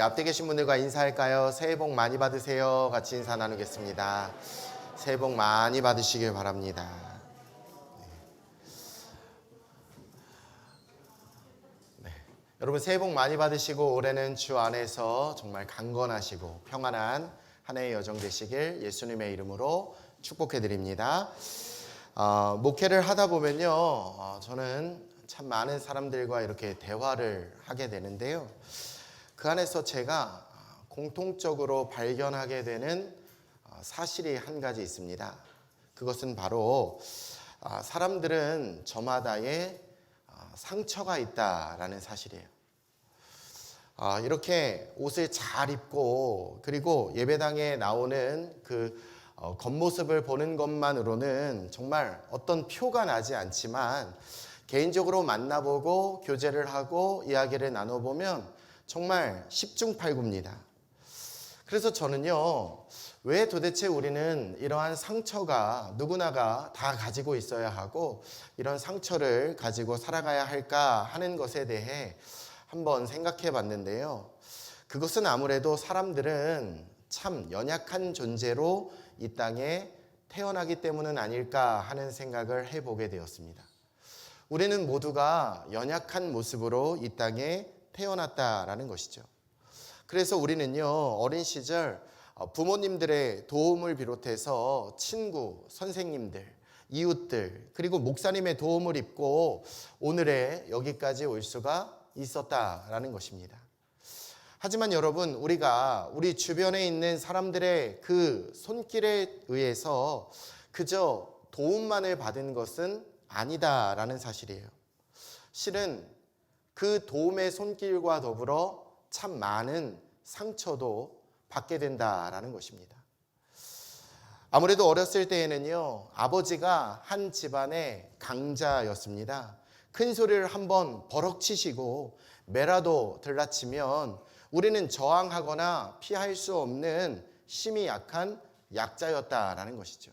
앞에 계신 분들과 인사할까요? 새해 복 많이 받으세요. 같이 인사 나누겠습니다. 새해 복 많이 받으시길 바랍니다. 네. 여러분 새해 복 많이 받으시고 올해는 주 안에서 정말 강건하시고 평안한 한 해의 여정 되시길 예수님의 이름으로 축복해 드립니다. 목회를 하다 보면요, 저는 참 많은 사람들과 이렇게 대화를 하게 되는데요. 그 안에서 제가 공통적으로 발견하게 되는 사실이 한 가지 있습니다. 그것은 바로 사람들은 저마다의 상처가 있다라는 사실이에요. 이렇게 옷을 잘 입고 그리고 예배당에 나오는 그 겉모습을 보는 것만으로는 정말 어떤 표가 나지 않지만 개인적으로 만나보고 교제를 하고 이야기를 나눠보면 정말 10중팔구입니다. 그래서 저는요, 왜 도대체 우리는 이러한 상처가 누구나가 다 가지고 있어야 하고 이런 상처를 가지고 살아가야 할까 하는 것에 대해 한번 생각해 봤는데요. 그것은 아무래도 사람들은 참 연약한 존재로 이 땅에 태어나기 때문은 아닐까 하는 생각을 해보게 되었습니다. 우리는 모두가 연약한 모습으로 이 땅에 태어났다라는 것이죠. 그래서 우리는요, 어린 시절 부모님들의 도움을 비롯해서 친구, 선생님들, 이웃들, 그리고 목사님의 도움을 입고 오늘의 여기까지 올 수가 있었다라는 것입니다. 하지만 여러분, 우리가 우리 주변에 있는 사람들의 그 손길에 의해서 그저 도움만을 받은 것은 아니다라는 사실이에요. 실은 그 도움의 손길과 더불어 참 많은 상처도 받게 된다라는 것입니다. 아무래도 어렸을 때에는요, 아버지가 한 집안의 강자였습니다. 큰 소리를 한번 버럭 치시고 매라도 들라치면 우리는 저항하거나 피할 수 없는 심히 약한 약자였다라는 것이죠.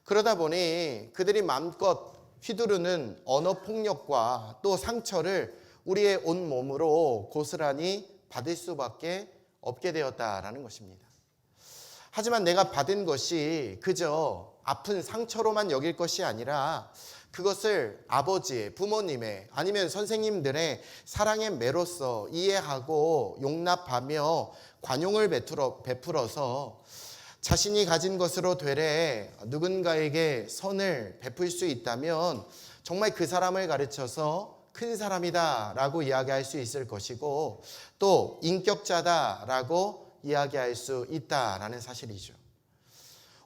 그러다 보니 그들이 마음껏 휘두르는 언어폭력과 또 상처를 우리의 온몸으로 고스란히 받을 수밖에 없게 되었다라는 것입니다. 하지만 내가 받은 것이 그저 아픈 상처로만 여길 것이 아니라 그것을 아버지의, 부모님의 아니면 선생님들의 사랑의 매로서 이해하고 용납하며 관용을 베풀어서 자신이 가진 것으로 되레 누군가에게 선을 베풀 수 있다면 정말 그 사람을 가르쳐서 큰 사람이다 라고 이야기할 수 있을 것이고 또 인격자다 라고 이야기할 수 있다라는 사실이죠.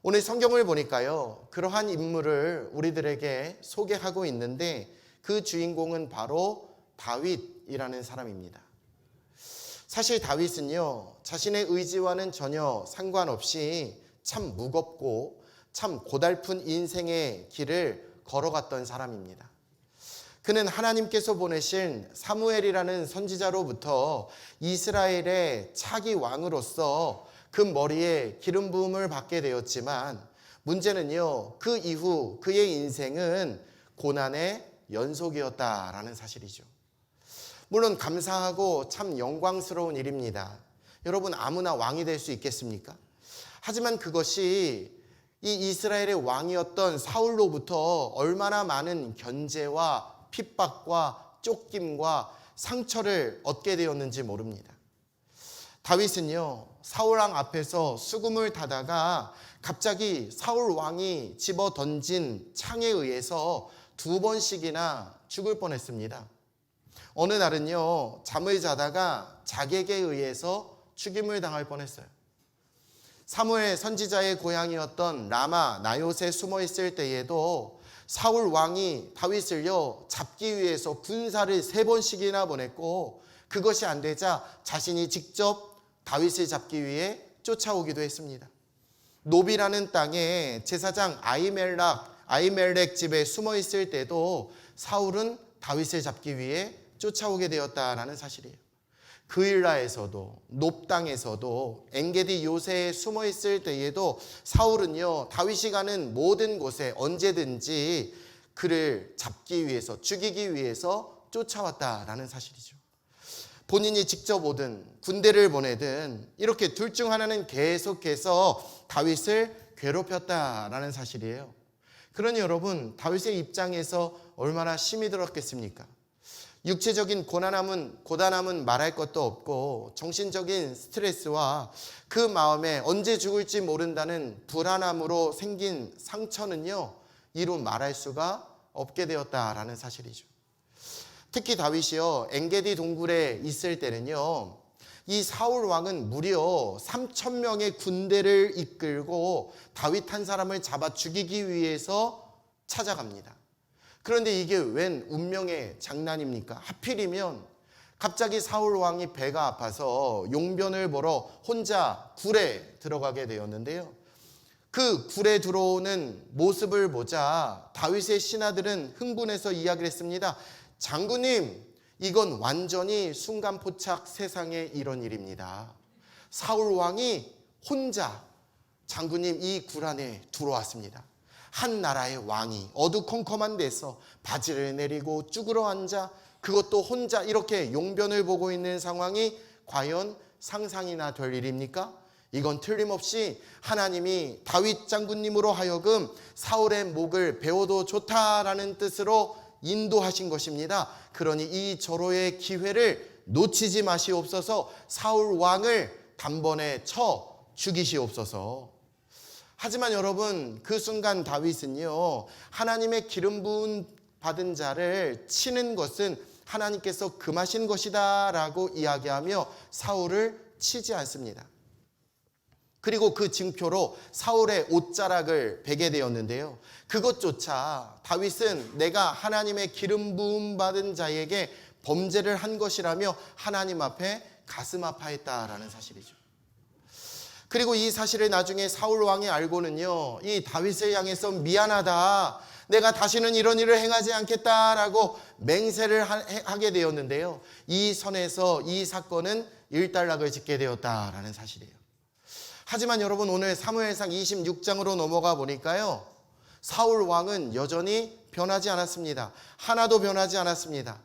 오늘 성경을 보니까요, 그러한 인물을 우리들에게 소개하고 있는데 그 주인공은 바로 다윗이라는 사람입니다. 사실 다윗은요, 자신의 의지와는 전혀 상관없이 참 무겁고 참 고달픈 인생의 길을 걸어갔던 사람입니다. 그는 하나님께서 보내신 사무엘이라는 선지자로부터 이스라엘의 차기 왕으로서 그 머리에 기름 부음을 받게 되었지만 문제는요, 그 이후 그의 인생은 고난의 연속이었다라는 사실이죠. 물론 감사하고 참 영광스러운 일입니다. 여러분, 아무나 왕이 될 수 있겠습니까? 하지만 그것이 이 이스라엘의 왕이었던 사울로부터 얼마나 많은 견제와 핍박과 쫓김과 상처를 얻게 되었는지 모릅니다. 다윗은요, 사울왕 앞에서 수금을 타다가 갑자기 사울 왕이 집어 던진 창에 의해서 2번씩이나 죽을 뻔했습니다. 어느 날은요, 잠을 자다가 자객에 의해서 죽임을 당할 뻔했어요. 사무엘 선지자의 고향이었던 라마 나요트에 숨어 있을 때에도 사울 왕이 다윗을요, 잡기 위해서 군사를 3번씩이나 보냈고 그것이 안 되자 자신이 직접 다윗을 잡기 위해 쫓아오기도 했습니다. 노비라는 땅에 제사장 아히멜렉 집에 숨어 있을 때도 사울은 다윗을 잡기 위해 쫓아오게 되었다라는 사실이에요. 그일라에서도 높 땅에서도 엔게디 요새에 숨어 있을 때에도 사울은요, 다윗이 가는 모든 곳에 언제든지 그를 잡기 위해서, 죽이기 위해서 쫓아왔다라는 사실이죠. 본인이 직접 오든 군대를 보내든 이렇게 둘 중 하나는 계속해서 다윗을 괴롭혔다라는 사실이에요. 그러니 여러분, 다윗의 입장에서 얼마나 힘이 들었겠습니까? 육체적인 고단함은 말할 것도 없고 정신적인 스트레스와 그 마음에 언제 죽을지 모른다는 불안함으로 생긴 상처는요, 이루 말할 수가 없게 되었다라는 사실이죠. 특히 다윗이요, 엔게디 동굴에 있을 때는요, 이 사울 왕은 무려 3,000명의 군대를 이끌고 다윗 한 사람을 잡아 죽이기 위해서 찾아갑니다. 그런데 이게 웬 운명의 장난입니까? 하필이면 갑자기 사울 왕이 배가 아파서 용변을 보러 혼자 굴에 들어가게 되었는데요. 그 굴에 들어오는 모습을 보자 다윗의 신하들은 흥분해서 이야기를 했습니다. 장군님, 이건 완전히 순간포착 세상에 이런 일입니다. 사울 왕이 혼자 장군님 이 굴 안에 들어왔습니다. 한 나라의 왕이 어두컴컴한 데서 바지를 내리고 쭈그러 앉아 그것도 혼자 이렇게 용변을 보고 있는 상황이 과연 상상이나 될 일입니까? 이건 틀림없이 하나님이 다윗 장군님으로 하여금 사울의 목을 베어도 좋다라는 뜻으로 인도하신 것입니다. 그러니 이 절호의 기회를 놓치지 마시옵소서. 사울 왕을 단번에 쳐 죽이시옵소서. 하지만 여러분, 그 순간 다윗은요, 하나님의 기름 부은 받은 자를 치는 것은 하나님께서 금하신 것이다 라고 이야기하며 사울을 치지 않습니다. 그리고 그 징표로 사울의 옷자락을 베게 되었는데요, 그것조차 다윗은 내가 하나님의 기름 부음 받은 자에게 범죄를 한 것이라며 하나님 앞에 가슴 아파했다라는 사실이죠. 그리고 이 사실을 나중에 사울 왕이 알고는요, 이 다윗을 향해서 미안하다, 내가 다시는 이런 일을 행하지 않겠다라고 맹세를 하게 되었는데요, 이 선에서 이 사건은 일단락을 짓게 되었다라는 사실이에요. 하지만 여러분, 오늘 사무엘상 26장으로 넘어가 보니까요, 사울 왕은 여전히 변하지 않았습니다. 하나도 변하지 않았습니다.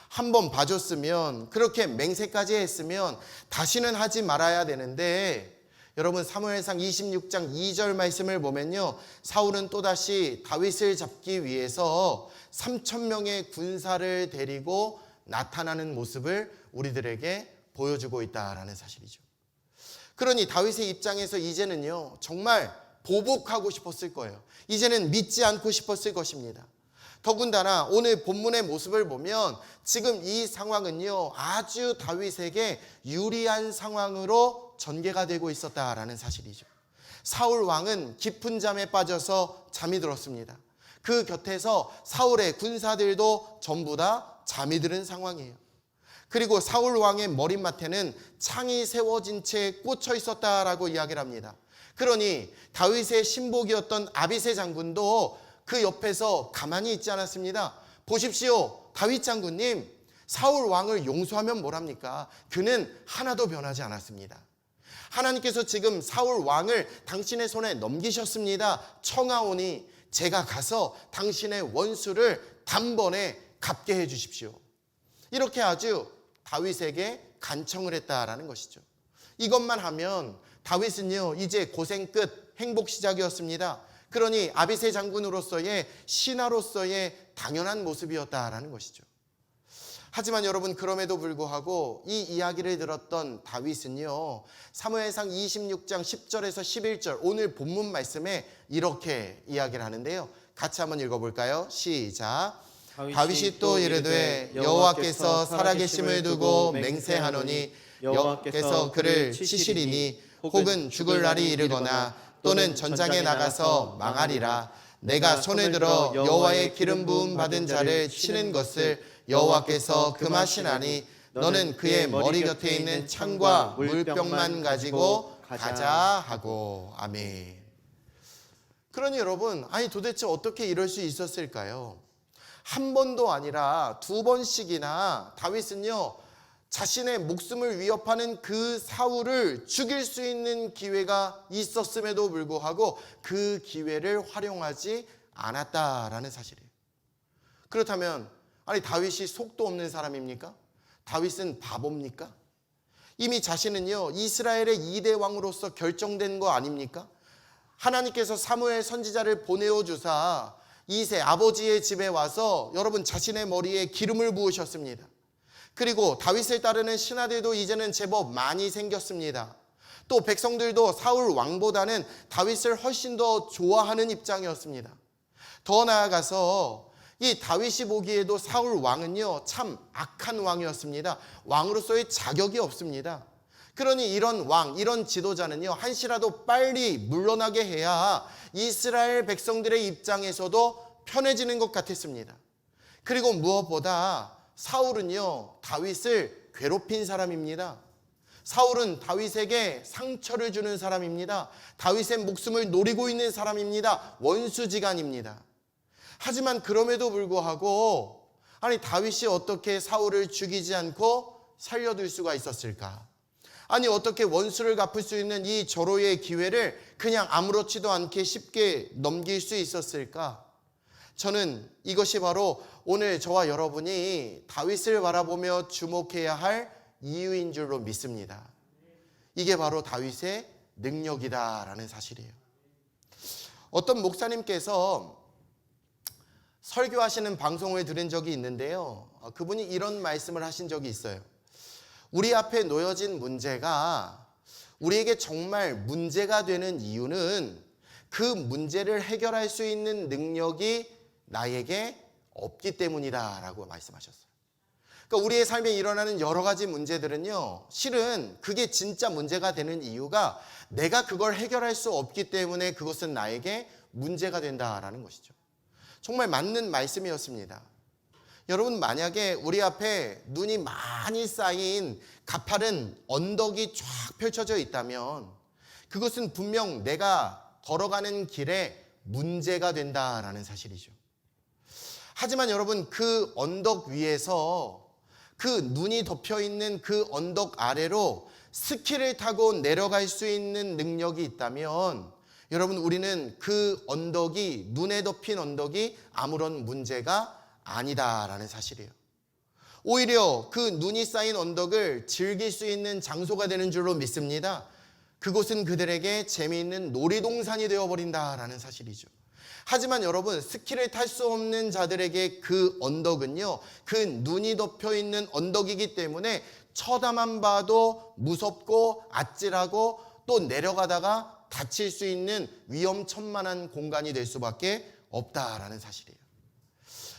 한번 봐줬으면, 그렇게 맹세까지 했으면 다시는 하지 말아야 되는데, 여러분, 사무엘상 26장 2절 말씀을 보면요, 사울은 또다시 다윗을 잡기 위해서 3,000명의 군사를 데리고 나타나는 모습을 우리들에게 보여주고 있다라는 사실이죠. 그러니 다윗의 입장에서 이제는요, 정말 보복하고 싶었을 거예요. 이제는 믿지 않고 싶었을 것입니다. 더군다나 오늘 본문의 모습을 보면 지금 이 상황은요, 아주 다윗에게 유리한 상황으로 전개가 되고 있었다라는 사실이죠. 사울 왕은 깊은 잠에 빠져서 잠이 들었습니다. 그 곁에서 사울의 군사들도 전부 다 잠이 드는 상황이에요. 그리고 사울 왕의 머리맡에는 창이 세워진 채 꽂혀 있었다라고 이야기를 합니다. 그러니 다윗의 신복이었던 아비새 장군도 그 옆에서 가만히 있지 않았습니다. 보십시오, 다윗 장군님, 사울 왕을 용서하면 뭐랍니까? 그는 하나도 변하지 않았습니다. 하나님께서 지금 사울 왕을 당신의 손에 넘기셨습니다. 청하오니 제가 가서 당신의 원수를 단번에 갚게 해 주십시오. 이렇게 아주 다윗에게 간청을 했다라는 것이죠. 이것만 하면 다윗은요, 이제 고생 끝, 행복 시작이었습니다. 그러니 아비새 장군으로서의 신하로서의 당연한 모습이었다라는 것이죠. 하지만 여러분, 그럼에도 불구하고 이 이야기를 들었던 다윗은요, 사무엘상 26장 10절에서 11절 오늘 본문 말씀에 이렇게 이야기를 하는데요, 같이 한번 읽어볼까요? 시작. 다윗이 또 이르되 여호와께서 살아계심을 두고 맹세하노니 여호와께서 그를 치시리니 혹은 죽을 날이 이르거나 또는 전장에 나가서 망하리라. 내가 손을 들어 여호와의 기름 부음 받은 자를 치는 것을 여호와께서 금하시나니 너는 그의 머리 곁에 있는 창과 물병만 가지고 가자 하고. 아멘. 그러니 여러분, 아니 도대체 어떻게 이럴 수 있었을까요? 한 번도 아니라 두 번씩이나 다윗은요, 자신의 목숨을 위협하는 그 사울을 죽일 수 있는 기회가 있었음에도 불구하고 그 기회를 활용하지 않았다라는 사실이에요. 그렇다면 아니 다윗이 속도 없는 사람입니까? 다윗은 바보입니까? 이미 자신은요 이스라엘의 2대 왕으로서 결정된 거 아닙니까? 하나님께서 사무엘 선지자를 보내어 주사 이세 아버지의 집에 와서 여러분 자신의 머리에 기름을 부으셨습니다. 그리고 다윗을 따르는 신하들도 이제는 제법 많이 생겼습니다. 또 백성들도 사울 왕보다는 다윗을 훨씬 더 좋아하는 입장이었습니다. 더 나아가서 이 다윗이 보기에도 사울 왕은요 참 악한 왕이었습니다. 왕으로서의 자격이 없습니다. 그러니 이런 왕, 이런 지도자는요 한시라도 빨리 물러나게 해야 이스라엘 백성들의 입장에서도 편해지는 것 같았습니다. 그리고 무엇보다 사울은요 다윗을 괴롭힌 사람입니다. 사울은 다윗에게 상처를 주는 사람입니다. 다윗의 목숨을 노리고 있는 사람입니다. 원수지간입니다. 하지만 그럼에도 불구하고 아니 다윗이 어떻게 사울을 죽이지 않고 살려둘 수가 있었을까? 아니 어떻게 원수를 갚을 수 있는 이 절호의 기회를 그냥 아무렇지도 않게 쉽게 넘길 수 있었을까? 저는 이것이 바로 오늘 저와 여러분이 다윗을 바라보며 주목해야 할 이유인 줄로 믿습니다. 이게 바로 다윗의 능력이다라는 사실이에요. 어떤 목사님께서 설교하시는 방송을 들은 적이 있는데요. 그분이 이런 말씀을 하신 적이 있어요. 우리 앞에 놓여진 문제가 우리에게 정말 문제가 되는 이유는 그 문제를 해결할 수 있는 능력이 나에게 없기 때문이다라고 말씀하셨어요. 그러니까 우리의 삶에 일어나는 여러 가지 문제들은요, 실은 그게 진짜 문제가 되는 이유가 내가 그걸 해결할 수 없기 때문에 그것은 나에게 문제가 된다라는 것이죠. 정말 맞는 말씀이었습니다. 여러분 만약에 우리 앞에 눈이 많이 쌓인 가파른 언덕이 쫙 펼쳐져 있다면 그것은 분명 내가 걸어가는 길에 문제가 된다라는 사실이죠. 하지만 여러분 그 언덕 위에서 그 눈이 덮여 있는 그 언덕 아래로 스키를 타고 내려갈 수 있는 능력이 있다면 여러분 우리는 그 언덕이 눈에 덮인 언덕이 아무런 문제가 아니다라는 사실이에요. 오히려 그 눈이 쌓인 언덕을 즐길 수 있는 장소가 되는 줄로 믿습니다. 그곳은 그들에게 재미있는 놀이동산이 되어버린다라는 사실이죠. 하지만 여러분 스키를 탈 수 없는 자들에게 그 언덕은요 그 눈이 덮여 있는 언덕이기 때문에 쳐다만 봐도 무섭고 아찔하고 또 내려가다가 다칠 수 있는 위험천만한 공간이 될 수밖에 없다라는 사실이에요.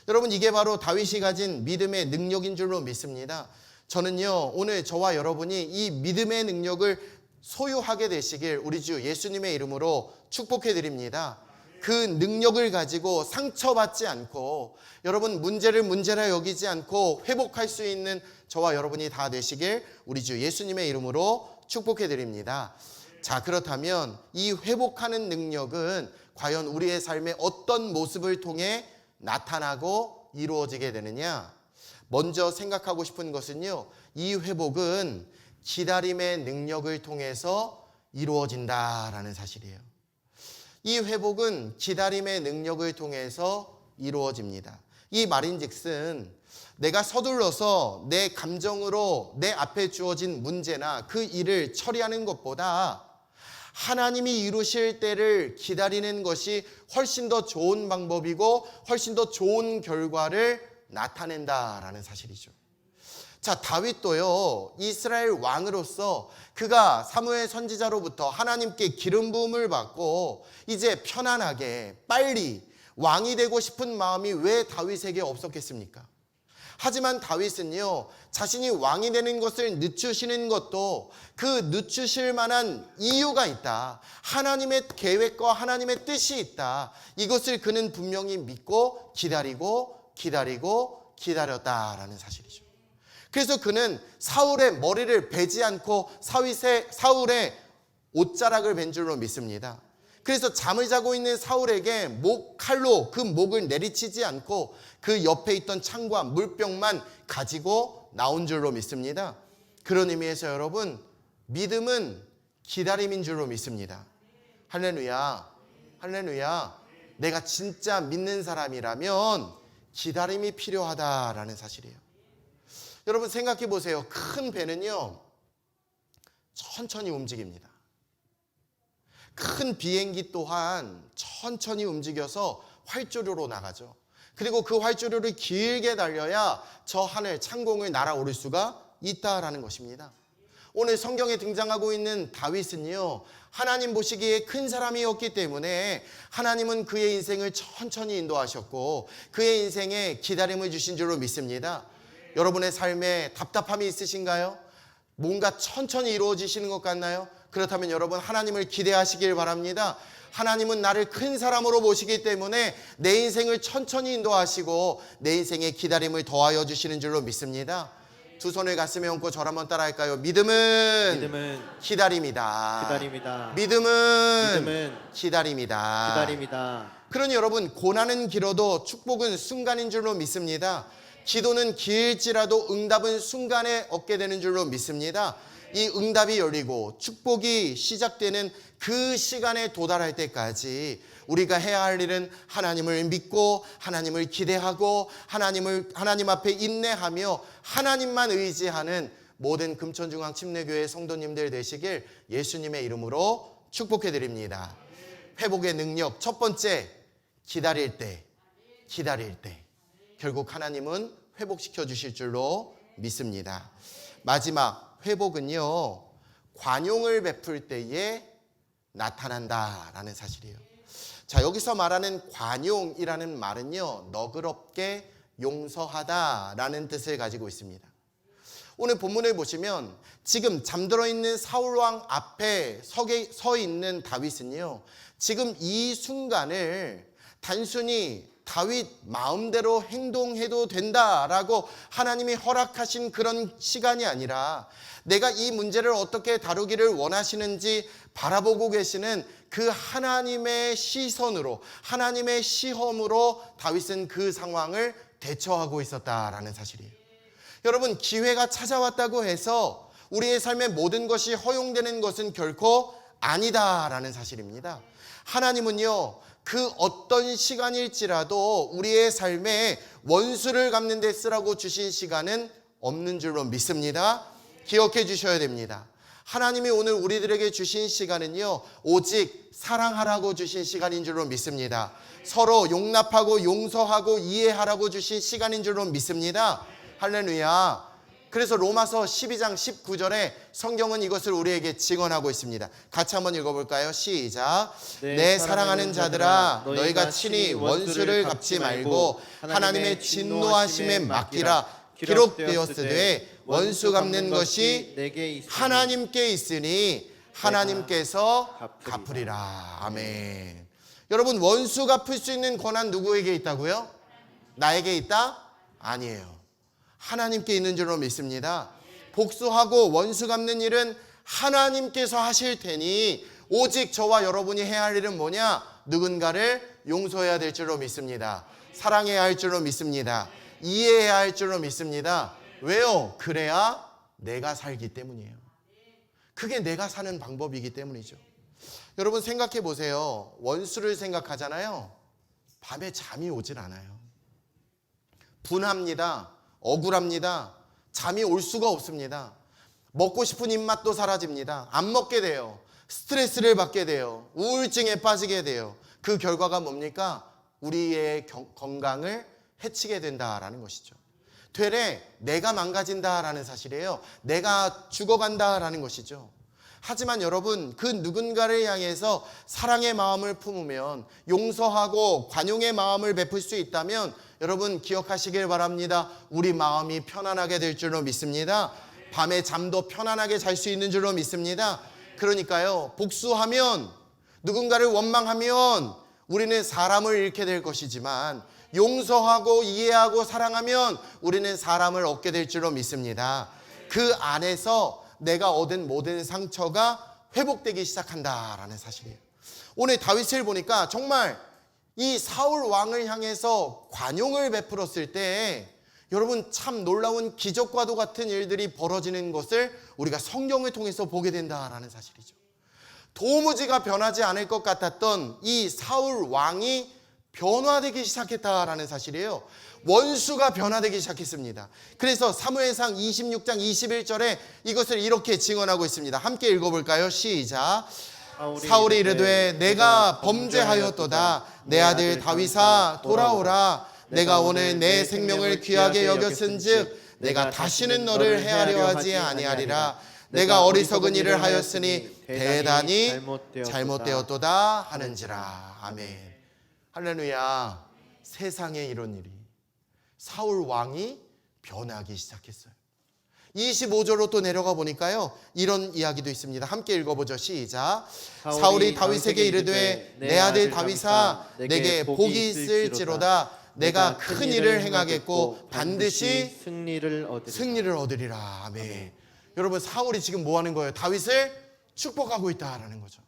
여러분 이게 바로 다윗이 가진 믿음의 능력인 줄로 믿습니다. 저는요 오늘 저와 여러분이 이 믿음의 능력을 소유하게 되시길 우리 주 예수님의 이름으로 축복해 드립니다. 그 능력을 가지고 상처받지 않고 여러분 문제를 문제라 여기지 않고 회복할 수 있는 저와 여러분이 다 되시길 우리 주 예수님의 이름으로 축복해 드립니다. 자, 그렇다면 이 회복하는 능력은 과연 우리의 삶의 어떤 모습을 통해 나타나고 이루어지게 되느냐? 먼저 생각하고 싶은 것은요, 이 회복은 기다림의 능력을 통해서 이루어진다라는 사실이에요. 이 회복은 기다림의 능력을 통해서 이루어집니다. 이 말인즉슨 내가 서둘러서 내 감정으로 내 앞에 주어진 문제나 그 일을 처리하는 것보다 하나님이 이루실 때를 기다리는 것이 훨씬 더 좋은 방법이고 훨씬 더 좋은 결과를 나타낸다라는 사실이죠. 자, 다윗도요 이스라엘 왕으로서 그가 사무엘 선지자로부터 하나님께 기름 부음을 받고 이제 편안하게 빨리 왕이 되고 싶은 마음이 왜 다윗에게 없었겠습니까? 하지만 다윗은요 자신이 왕이 되는 것을 늦추시는 것도 그 늦추실 만한 이유가 있다. 하나님의 계획과 하나님의 뜻이 있다. 이것을 그는 분명히 믿고 기다렸다라는 사실이죠. 그래서 그는 사울의 머리를 베지 않고 사울의 옷자락을 벤 줄로 믿습니다. 그래서 잠을 자고 있는 사울에게 칼로 그 목을 내리치지 않고 그 옆에 있던 창과 물병만 가지고 나온 줄로 믿습니다. 그런 의미에서 여러분 믿음은 기다림인 줄로 믿습니다. 할렐루야, 할렐루야. 내가 진짜 믿는 사람이라면 기다림이 필요하다라는 사실이에요. 여러분 생각해 보세요. 큰 배는요 천천히 움직입니다. 큰 비행기 또한 천천히 움직여서 활주로로 나가죠. 그리고 그 활주로를 길게 달려야 저 하늘 창공을 날아오를 수가 있다라는 것입니다. 오늘 성경에 등장하고 있는 다윗은요, 하나님 보시기에 큰 사람이었기 때문에 하나님은 그의 인생을 천천히 인도하셨고 그의 인생에 기다림을 주신 줄로 믿습니다. 여러분의 삶에 답답함이 있으신가요? 뭔가 천천히 이루어지시는 것 같나요? 그렇다면 여러분 하나님을 기대하시길 바랍니다. 하나님은 나를 큰 사람으로 보시기 때문에 내 인생을 천천히 인도하시고 내 인생에 기다림을 더하여 주시는 줄로 믿습니다. 두 손을 가슴에 얹고 저를 한번 따라 할까요? 믿음은 기다림이다. 믿음은 기다림이다. 그러니 여러분 고난은 길어도 축복은 순간인 줄로 믿습니다. 기도는 길지라도 응답은 순간에 얻게 되는 줄로 믿습니다. 이 응답이 열리고 축복이 시작되는 그 시간에 도달할 때까지 우리가 해야 할 일은 하나님을 믿고 하나님을 기대하고 하나님 앞에 인내하며 하나님만 의지하는 모든 금천중앙 침례교회 성도님들 되시길 예수님의 이름으로 축복해 드립니다. 회복의 능력 첫 번째, 기다릴 때 결국 하나님은 회복시켜 주실 줄로 믿습니다. 마지막 회복은요, 관용을 베풀 때에 나타난다라는 사실이에요. 자, 여기서 말하는 관용이라는 말은요, 너그럽게 용서하다라는 뜻을 가지고 있습니다. 오늘 본문을 보시면 지금 잠들어 있는 사울 왕 앞에 서 있는 다윗은요, 지금 이 순간을 단순히 다윗 마음대로 행동해도 된다라고 하나님이 허락하신 그런 시간이 아니라 내가 이 문제를 어떻게 다루기를 원하시는지 바라보고 계시는 그 하나님의 시선으로, 하나님의 시험으로 다윗은 그 상황을 대처하고 있었다라는 사실이에요. 여러분, 기회가 찾아왔다고 해서 우리의 삶의 모든 것이 허용되는 것은 결코 아니다라는 사실입니다. 하나님은요, 그 어떤 시간일지라도 우리의 삶에 원수를 갚는 데 쓰라고 주신 시간은 없는 줄로 믿습니다. 기억해 주셔야 됩니다. 하나님이 오늘 우리들에게 주신 시간은요, 오직 사랑하라고 주신 시간인 줄로 믿습니다. 서로 용납하고 용서하고 이해하라고 주신 시간인 줄로 믿습니다. 할렐루야. 그래서 로마서 12장 19절에 성경은 이것을 우리에게 증언하고 있습니다. 같이 한번 읽어볼까요? 시작. 내 사랑하는 자들아, 너희가 친히 원수를 갚지 말고 하나님의 진노하심에 맡기라. 기록되었으되 원수 갚는 것이 하나님께 있으니 하나님께서 갚으리라. 아멘. 여러분, 원수 갚을 수 있는 권한 누구에게 있다고요? 나에게 있다? 아니에요. 하나님께 있는 줄로 믿습니다. 복수하고 원수 갚는 일은 하나님께서 하실 테니 오직 저와 여러분이 해야 할 일은 뭐냐? 누군가를 용서해야 될 줄로 믿습니다. 사랑해야 할 줄로 믿습니다. 이해해야 할 줄로 믿습니다. 왜요? 그래야 내가 살기 때문이에요. 그게 내가 사는 방법이기 때문이죠. 여러분 생각해 보세요. 원수를 생각하잖아요. 밤에 잠이 오질 않아요. 분합니다. 억울합니다. 잠이 올 수가 없습니다. 먹고 싶은 입맛도 사라집니다. 안 먹게 돼요. 스트레스를 받게 돼요. 우울증에 빠지게 돼요. 그 결과가 뭡니까? 우리의 건강을 해치게 된다라는 것이죠. 되레 내가 망가진다라는 사실이에요. 내가 죽어간다라는 것이죠. 하지만 여러분, 그 누군가를 향해서 사랑의 마음을 품으면, 용서하고 관용의 마음을 베풀 수 있다면 여러분 기억하시길 바랍니다. 우리 마음이 편안하게 될 줄로 믿습니다. 밤에 잠도 편안하게 잘 수 있는 줄로 믿습니다. 그러니까요, 복수하면, 누군가를 원망하면 우리는 사람을 잃게 될 것이지만 용서하고 이해하고 사랑하면 우리는 사람을 얻게 될 줄로 믿습니다. 그 안에서 내가 얻은 모든 상처가 회복되기 시작한다라는 사실이에요. 오늘 다윗을 보니까 정말 이 사울 왕을 향해서 관용을 베풀었을 때 여러분 참 놀라운 기적과도 같은 일들이 벌어지는 것을 우리가 성경을 통해서 보게 된다라는 사실이죠. 도무지가 변하지 않을 것 같았던 이 사울 왕이 변화되기 시작했다라는 사실이에요. 원수가 변화되기 시작했습니다. 그래서 사무엘상 26장 21절에 이것을 이렇게 증언하고 있습니다. 함께 읽어볼까요? 시작. 사울이 이르되 내가 범죄하였도다. 내 아들 다윗아 돌아오라. 내가 오늘 내 생명을 귀하게 여겼은즉 내가 다시는 너를 해하려 하지 아니하리라. 내가 어리석은 일을 하였으니 대단히 잘못되었도다 하는지라. 아멘. 할렐루야. 세상에 이런 일이, 사울 왕이 변하기 시작했어요. 25절로 또 내려가 보니까요, 이런 이야기도 있습니다. 함께 읽어보죠. 시작. 사울이 다윗에게 이르되 내 아들 다윗아 내게 복이 있을지로다. 내가 큰 일을 행하겠고 반드시 승리를 얻으리라. 아멘. 여러분, 사울이 지금 뭐 하는 거예요? 다윗을 축복하고 있다라는 거죠.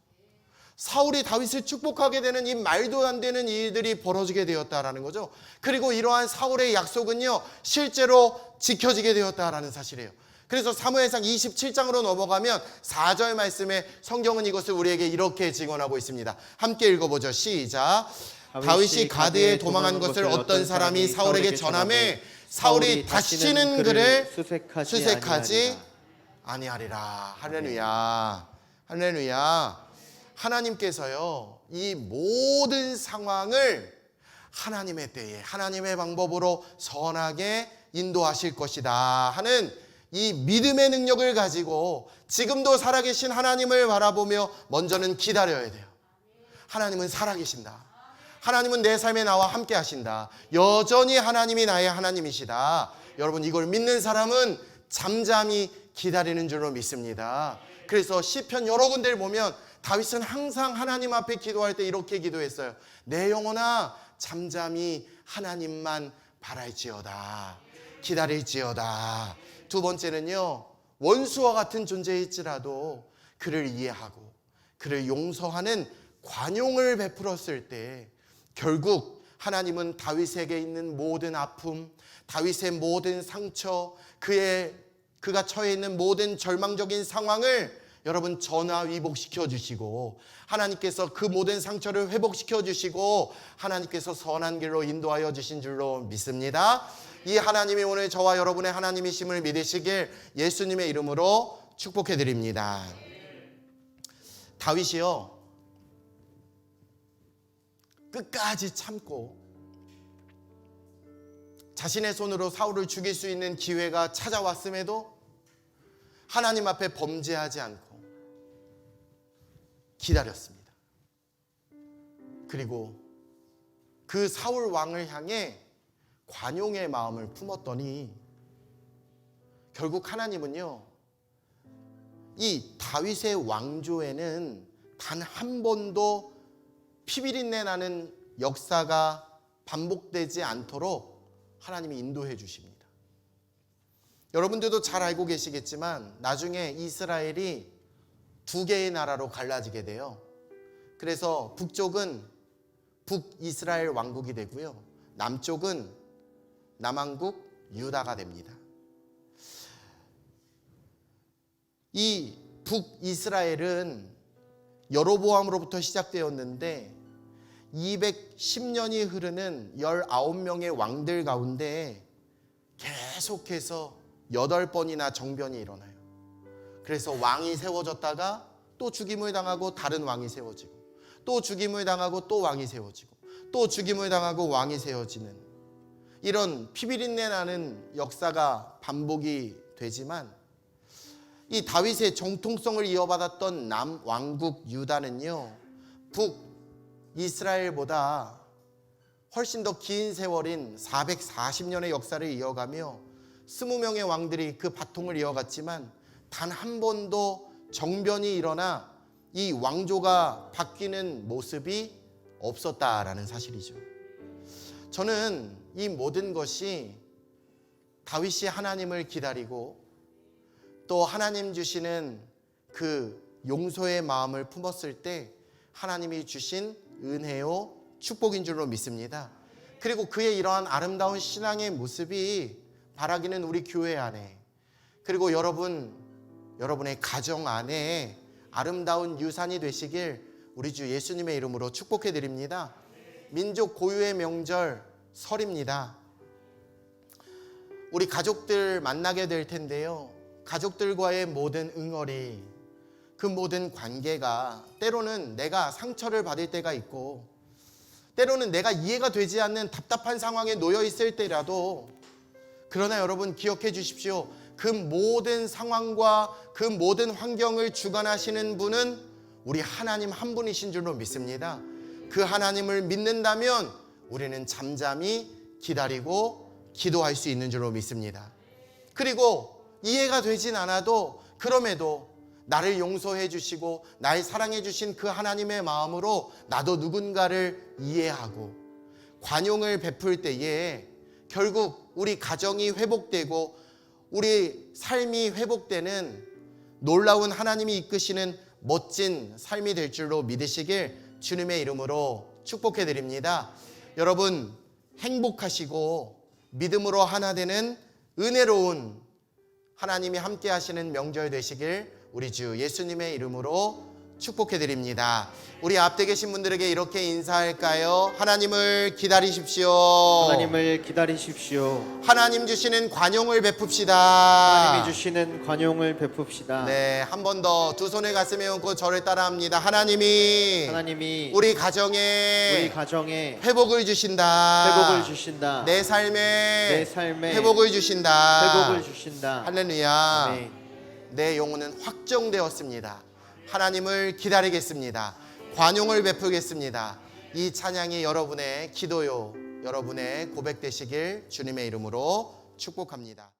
사울이 다윗을 축복하게 되는 이 말도 안 되는 일들이 벌어지게 되었다라는 거죠. 그리고 이러한 사울의 약속은요, 실제로 지켜지게 되었다라는 사실이에요. 그래서 사무엘상 27장으로 넘어가면 4절 말씀에 성경은 이것을 우리에게 이렇게 증언하고 있습니다. 함께 읽어보죠. 시작. 다윗이 가드에 도망한 것을 어떤 사람이 사울에게 전하매 사울이 다시는 그를 수색하지 아니하리라. 할렐루야. 할렐루야. 하나님께서요, 이 모든 상황을 하나님의 때에 하나님의 방법으로 선하게 인도하실 것이다 하는 이 믿음의 능력을 가지고 지금도 살아계신 하나님을 바라보며 먼저는 기다려야 돼요. 하나님은 살아계신다. 하나님은 내 삶에 나와 함께 하신다. 여전히 하나님이 나의 하나님이시다. 여러분, 이걸 믿는 사람은 잠잠히 기다리는 줄로 믿습니다. 그래서 시편 여러 군데를 보면 다윗은 항상 하나님 앞에 기도할 때 이렇게 기도했어요. 내 영혼아 잠잠히 하나님만 바랄지어다. 기다릴지어다. 두 번째는요, 원수와 같은 존재일지라도 그를 이해하고 그를 용서하는 관용을 베풀었을 때 결국 하나님은 다윗에게 있는 모든 아픔, 다윗의 모든 상처, 그가 처해 있는 모든 절망적인 상황을 여러분 전화위복시켜 주시고 하나님께서 그 모든 상처를 회복시켜 주시고 하나님께서 선한 길로 인도하여 주신 줄로 믿습니다. 이 하나님이 오늘 저와 여러분의 하나님이심을 믿으시길 예수님의 이름으로 축복해 드립니다. 다윗이요, 끝까지 참고 자신의 손으로 사울을 죽일 수 있는 기회가 찾아왔음에도 하나님 앞에 범죄하지 않고 기다렸습니다. 그리고 그 사울 왕을 향해 관용의 마음을 품었더니 결국 하나님은요, 이 다윗의 왕조에는 단 한 번도 피비린내 나는 역사가 반복되지 않도록 하나님이 인도해 주십니다. 여러분들도 잘 알고 계시겠지만 나중에 이스라엘이 두 개의 나라로 갈라지게 돼요. 그래서 북쪽은 북이스라엘 왕국이 되고요, 남쪽은 남왕국 유다가 됩니다. 이 북이스라엘은 여로보암으로부터 시작되었는데 210년이 흐르는 19명의 왕들 가운데 계속해서 8번이나 정변이 일어나요. 그래서 왕이 세워졌다가 또 죽임을 당하고 다른 왕이 세워지고 또 죽임을 당하고 또 왕이 세워지고 또 죽임을 당하고 왕이 세워지는 이런 피비린내 나는 역사가 반복이 되지만 이 다윗의 정통성을 이어받았던 남왕국 유다는요, 북이스라엘보다 훨씬 더 긴 세월인 440년의 역사를 이어가며 20명의 왕들이 그 바통을 이어갔지만 단 한 번도 정변이 일어나 이 왕조가 바뀌는 모습이 없었다라는 사실이죠. 저는 이 모든 것이 다윗이 하나님을 기다리고 또 하나님 주시는 그 용서의 마음을 품었을 때 하나님이 주신 은혜요 축복인 줄로 믿습니다. 그리고 그의 이러한 아름다운 신앙의 모습이 바라기는 우리 교회 안에, 그리고 여러분의 가정 안에 아름다운 유산이 되시길 우리 주 예수님의 이름으로 축복해 드립니다. 민족 고유의 명절 설입니다. 우리 가족들 만나게 될 텐데요. 가족들과의 모든 응어리, 그 모든 관계가 때로는 내가 상처를 받을 때가 있고, 때로는 내가 이해가 되지 않는 답답한 상황에 놓여 있을 때라도, 그러나 여러분 기억해 주십시오. 그 모든 상황과 그 모든 환경을 주관하시는 분은 우리 하나님 한 분이신 줄로 믿습니다. 그 하나님을 믿는다면 우리는 잠잠히 기다리고 기도할 수 있는 줄로 믿습니다. 그리고 이해가 되진 않아도 그럼에도 나를 용서해 주시고 날 사랑해 주신 그 하나님의 마음으로 나도 누군가를 이해하고 관용을 베풀 때에 결국 우리 가정이 회복되고 우리 삶이 회복되는 놀라운 하나님이 이끄시는 멋진 삶이 될 줄로 믿으시길 주님의 이름으로 축복해 드립니다. 여러분 행복하시고 믿음으로 하나 되는 은혜로운 하나님이 함께 하시는 명절 되시길 우리 주 예수님의 이름으로 축복해 드립니다. 우리 앞에 계신 분들에게 이렇게 인사할까요? 하나님을 기다리십시오. 하나님을 기다리십시오. 하나님 주시는 관용을 베풉시다. 하나님이 주시는 관용을 베풉시다. 네, 한 번 더 두 손을 가슴에 얹고 저를 따라합니다. 하나님이 우리 가정에 회복을 주신다. 회복을 주신다. 내 삶에 회복을 주신다. 회복을 주신다. 할렐루야. 아멘. 내 영혼은 확정되었습니다. 하나님을 기다리겠습니다. 관용을 베풀겠습니다. 이 찬양이 여러분의 기도요, 여러분의 고백 되시길 주님의 이름으로 축복합니다.